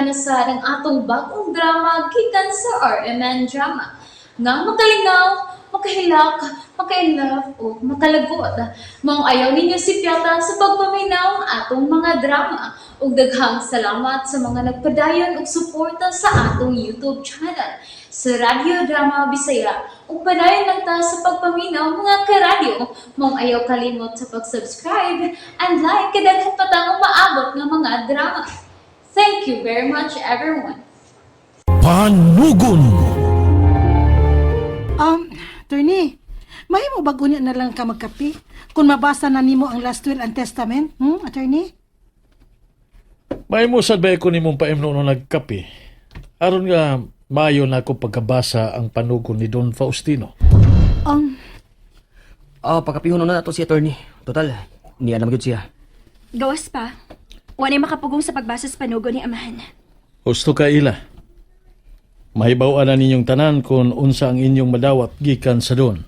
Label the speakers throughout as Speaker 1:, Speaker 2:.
Speaker 1: na sa ng atong bagong drama gikan sa RMN Drama. Nga makalingaw, makahilak, makailove, o makalagod. Maong ayaw ninyo si Piata sa pagpaminaw ang atong mga drama. Ug daghang salamat sa mga nagpadayon ug suporta sa atong YouTube channel sa Radio Drama Bisaya. Ug padayon lang ta sa pagpaminaw mga karadyo. Maong ayaw kalimot sa pag-subscribe and like kadaghan pa tang maabot nga mga drama. Thank you very much everyone.
Speaker 2: Panugon.
Speaker 3: Attorney, mahimo ba gunya na lang ka magkapi? Kung mabasa na nimo ang last will and testament, attorney?
Speaker 2: May mo sad ba ko nimong paimno nung nagkape? Aron nga mayo na ako pagkabasa ang panugon ni Don Faustino.
Speaker 4: Pagkapihon na nato si attorney. Total, niya na magyud siya.
Speaker 5: Gawas pa. Wala makapugong sa pagbasa sa panugo ni Amahan.
Speaker 2: Gusto ka ila. Mahibaw-an na ninyong tanan kung unsa ang inyong madawat gikan sa Don.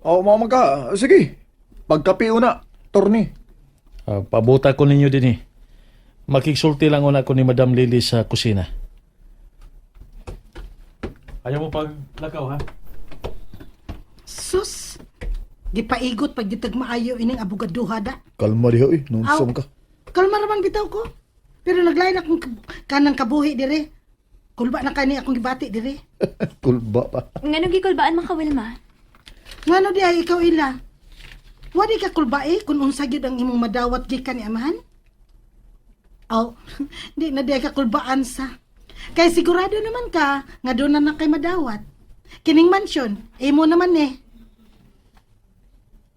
Speaker 6: Mama ka. Sige. Pagkapi una, Torni.
Speaker 2: Pabuta ko ninyo din Makiksulti lang una ko ni Madam Lily sa kusina. Ayaw mo paglakaw, ha?
Speaker 3: Sus, gipaigot pag gitag maayo ining abogaduha da.
Speaker 6: Kalma diha, Nungsam ka.
Speaker 3: Kalma ramang bitaw ko. Pero naglain akong kanang kabuhi dire. Kulba na kani akong gibati dire.
Speaker 6: Kulba pa.
Speaker 5: Nga gikulbaan man ka, Wilma?
Speaker 3: Ngano di ay ikaw ila? Wadi ka kulbae kung unsa gyud ang imong madawat gikan ni Amahan? Di na di ka kulbaan sa. Kay sigurado naman ka nga doon na kay madawat. Kining mansyon, imo naman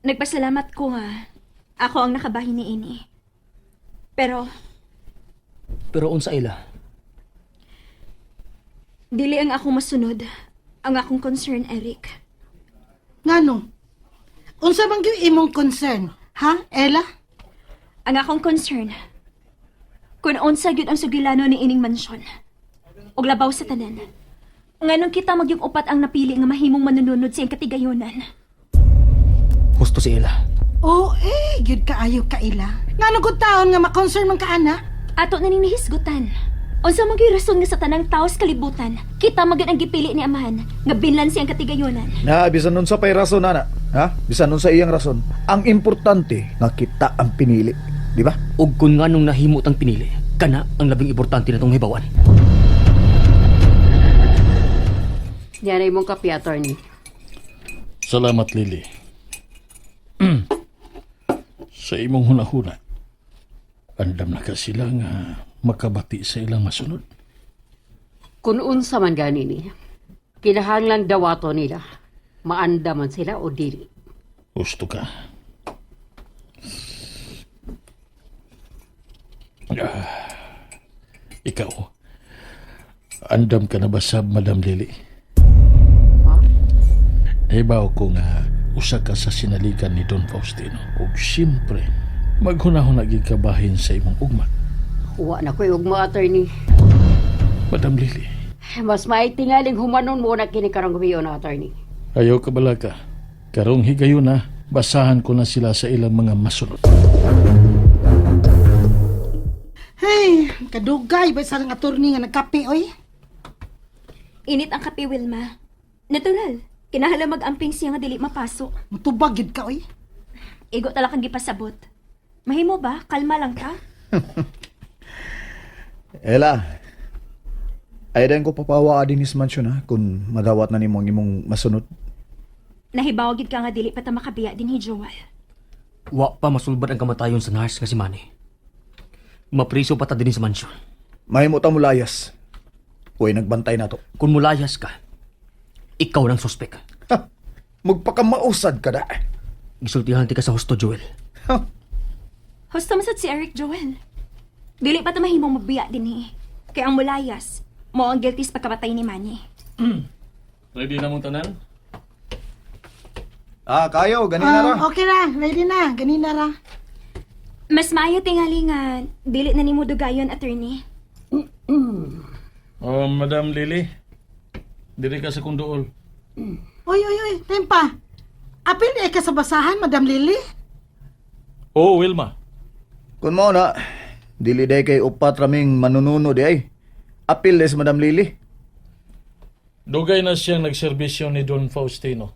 Speaker 5: Nagpasalamat ko nga. Ako ang nakabahin ni Ini. Pero,
Speaker 4: Unsa ila?
Speaker 5: dili ang akong masunod. Ang akong concern, Eric.
Speaker 3: Ngano? Unsa man gyud imong concern? Ha, Ella?
Speaker 5: Ang akong concern, kung unsa gyud ang sugilano ni ining mansyon. Og labaw sa tanan. Nganong kita magyug upat ang napili nga mahimong manununod sa iyang katigayonan.
Speaker 4: Husto si ila.
Speaker 3: Gyud kaayo ka ila. Ngano gud taon nga ma-concern man ka ana?
Speaker 5: Ato na ning nahisgutan. Unsa man gyud rason nga sa tanang taos kalibutan, kita magid ang gipili ni Amahan nga binlan siyang katigayonan.
Speaker 6: Bisan nun sa pay rason, ana. Ha? Bisan nun sa iyang rason. Ang importante nga kita ang pinili. Di ba?
Speaker 4: Ug kun nganong nahimot ang pinili, kana ang labing importante natong hibawan.
Speaker 7: Yan ay mong kape, attorney.
Speaker 2: Salamat, Lily. Sa imong hunahuna, andam na ka sila nga makabati sa ilang masunod.
Speaker 7: Kung unsa man gani ni, kinahanglan dawato nila. Maanda man sila o dili.
Speaker 2: Gusto ka? Ikaw, andam ka na ba sa Madam Lily? Naibaw ko nga usa ka sa sinaligan ni Don Faustino. Ug siyempre, maghunahon na kabahin sa imong ugma.
Speaker 7: Wa na ko'y ugma, attorney.
Speaker 2: Madam Lily,
Speaker 7: Mas maitingaling humanon mo na kinikarang gumiyon, attorney.
Speaker 2: ayaw ka bala ka. Karong higayon na, basahan ko na sila sa ilang mga masunod.
Speaker 3: Hey, kadugay ba sa attorney nga nagkape oy?
Speaker 5: Init ang kape, Wilma. Natural. Kinahanglan mag-amping siya nga dili mapasok.
Speaker 3: Mutubag gid ka oy.
Speaker 5: Igo tala kang gipasabot. Mahimo ba? Kalma lang ka?
Speaker 6: Ella, ay din ko papawa din is mansion, ha? Kung madawat na nimong imong masunod.
Speaker 5: Nahibaw gid ka nga dili pa ta makabiya din ni Joel.
Speaker 4: Wa pa masulbad ang kamatayon sa nurse nga si Manny. Mapriso pa ta din sa mansyon.
Speaker 6: Mahimo ta mo layas. Uy, nagbantay na to.
Speaker 4: Kung mulayas ka, ikaw ng suspek.
Speaker 6: Magpakamausad ka na.
Speaker 4: Gisultihan ti ka sa husto, Joel.
Speaker 5: Husto masad si Eric, Joel. Dili pa ta mahimong magbiya din eh. Kaya ang mulayas, mo ang guilty sa pagkamatay ni Manny.
Speaker 2: Ready na mong tanan?
Speaker 6: Kayo, ganina ra.
Speaker 3: Okay na, ready na. Ganina ra.
Speaker 5: Mas maayo tingali nga, dili na ni mo dugayon, attorney.
Speaker 2: Madam Lily, diri ka sa kundool.
Speaker 3: Oy, Tempa. Apil di ka sa basahan, Madam Lily?
Speaker 2: Oo, Wilma.
Speaker 6: Kung mo na, dili day kay upat raming manununo di ay. apil si Madam Lily.
Speaker 2: Dugay na siyang nagserbisyo ni Don Faustino.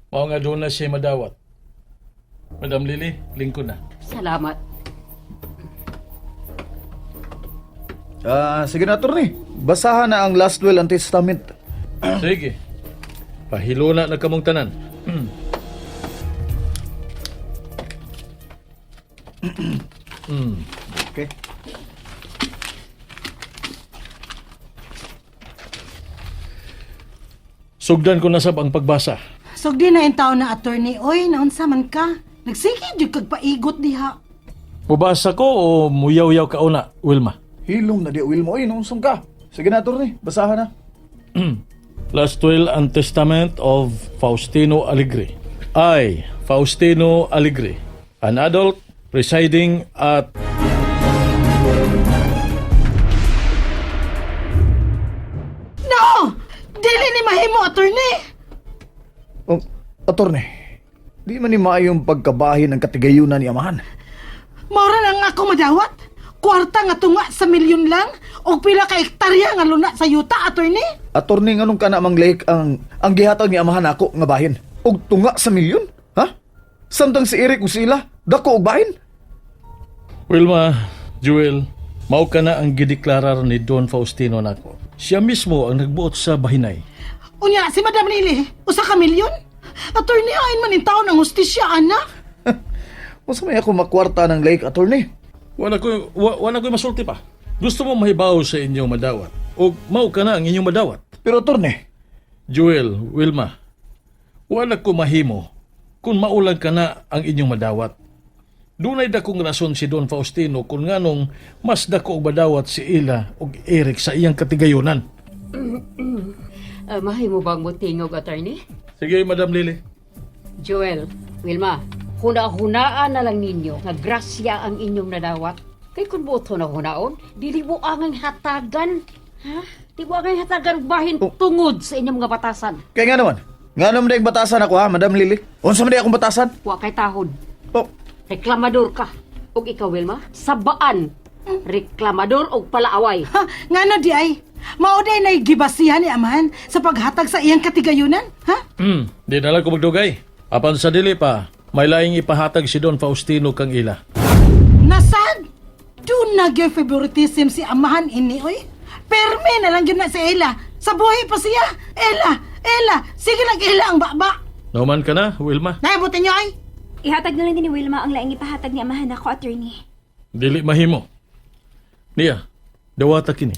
Speaker 2: Mao nga doon na siya madawat. Madam Lily, lingkod na.
Speaker 7: Salamat.
Speaker 6: Sige na, attorney. Basahan na ang last will and testament.
Speaker 2: Sige. Pahilo na kamong tanan.
Speaker 6: Okay.
Speaker 2: Sugdan ko na sab ang pagbasa.
Speaker 3: Sugdi na yung taon na attorney. Oy, naunsa man ka? Nagsige jud kag paigot diha.
Speaker 2: Mubasa ko o muyaw-yaw ka una, Wilma?
Speaker 6: Hilong na di will mo. Oy, naunsong ka. Sige na, attorney. Basahan na.
Speaker 2: Last will and testament of Faustino Alegre. I, Faustino Alegre, an adult residing at
Speaker 3: No! Dili ni mahimo, attorney!
Speaker 6: Oh, attorney. Di man ni maayong pagkabahin ng katigayunan ni amahan.
Speaker 3: Mora lang ako madawat. Kwarta nga tunga sa milyon lang o pila ka hektarya nga luna sa yuta, attorney.
Speaker 6: Attorney, nganong ka na manglihik ang gihatag ni amahan ako nga bahin? Og tunga sa milyon? Ha? Samtang si Eric o sila, dako og bahin?
Speaker 2: Wilma, Jewel, mao ka na ang gideklarar ni Don Faustino nako. Siya mismo ang nagbuot sa bahinay.
Speaker 3: Unya, si Madam Lily, usa ka milyon? Attorney, ayon man in taon ng hustisya, anak.
Speaker 6: Masa may ako makwarta ng lake, attorney?
Speaker 2: Wala ko masulti pa. Gusto mo mahibaw sa inyong madawat. O mao ka na ang inyong madawat.
Speaker 6: Pero attorney,
Speaker 2: Joel, Wilma, wala ko mahimo kung maulang ka na ang inyong madawat. Dunay dakong rason si Don Faustino kung nganong mas dako og madawat si Ila ug Eric sa iyang katigayunan.
Speaker 7: Mahay mo bang mutingog, attorney?
Speaker 2: Sige, Madam Lily.
Speaker 7: Joel, Wilma, huna-hunaan na lang ninyo nga grasya ang inyong nadawat. Kay kung boto na hunaon, dili mo ang hatagan. Ha? Di mo ang hatagan bahin tungod sa inyong mga batasan.
Speaker 6: kaya nga naman. Nga naman na yung batasan ako ha, Madam Lily. Unsa man di akong batasan?
Speaker 7: Wa kay tahod.
Speaker 6: Oh,
Speaker 7: Reklamador ka. Og ikaw, Wilma, sabaan. Reklamador og palaaway.
Speaker 3: Ha, nga na di ay. Mauday na gibasihan ni amahan sa paghatag sa iyang katigayunan, ha?
Speaker 2: Di na lang ko magdugay. Apan sa dili pa, may laing ipahatag si Don Faustino kang Ila.
Speaker 3: Nasad? Doon na gyud favoritism si amahan ini, oy. Perme na lang yun na si Ella. Sa buhay pa siya. Ella, sige lang Ella ang baba.
Speaker 2: Nauman ka na, Wilma?
Speaker 3: Naibutin niyo ay.
Speaker 5: Ihatag na lang din ni Wilma ang laing ipahatag ni amahan ako, attorney.
Speaker 2: Dili mahimo. Niya, dawata kini.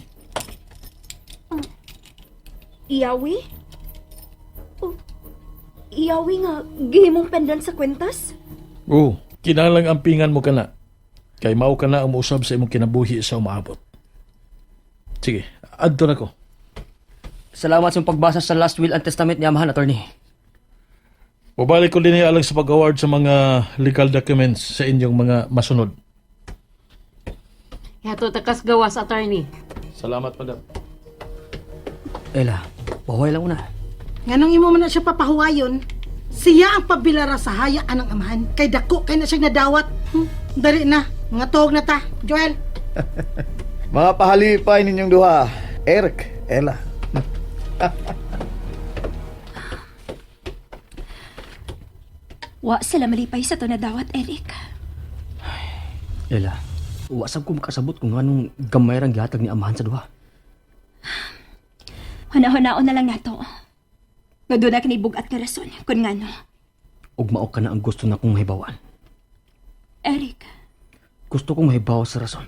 Speaker 5: Iyawi? Oh, iyawi nga, gihimong pendant sa kwentas?
Speaker 2: Oo, kinalang ampingan mo ka na. Kay mao ka na ang mausab sa imong kinabuhi sa umaabot. Sige, adto na ko.
Speaker 4: Salamat sa pagbasa sa last will and testament ni amahan, attorney.
Speaker 2: Mabalik ko din alang sa pag-award sa mga legal documents sa inyong mga masunod.
Speaker 7: Yato takas gawas, attorney.
Speaker 2: Salamat, madam.
Speaker 4: Ella, pahuway lang una.
Speaker 3: Nganong imo man na siya papahuwayon? Siya ang pabilara sa hayaan ng amahan. Kay dako kay na siya nadawat. Dari na, mga tuog na ta. Joel.
Speaker 6: mga pahalipay ninyong duha. Eric, Ella.
Speaker 5: Wa sila malipay sa to na dawat, Eric.
Speaker 4: Ella, wasab ko makasabot kung anong gamay rang gihatag ni amahan sa duha.
Speaker 5: Huna-hunaon na lang nato. Nga doon na kinibugat ka rason, kung nga no.
Speaker 4: Ug mao ka na ang gusto na kong mahibawan.
Speaker 5: Eric,
Speaker 4: Gusto kong mahibaw sa rason.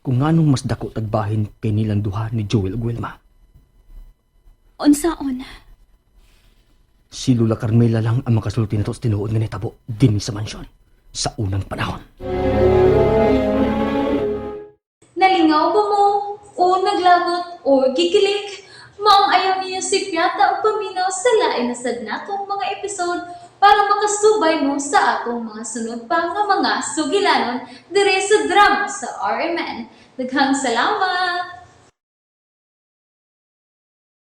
Speaker 4: Kung anong mas dako tagbahin kay nilang duha ni Joel ug Wilma.
Speaker 5: unsaon?
Speaker 4: Si Lula Carmela lang ang makasulti na to sa tinuod nga nitabo din sa mansyon sa unang panahon.
Speaker 1: Nalingaw ba mo? O naglagot? O kikilik? Maong ayaw niya si Piata o paminaw sa lain na sadnatong mga episode para makasubay mo sa atong mga sunod pa nga mga sugilanon dire sa drama sa RMN. Daghang salamat!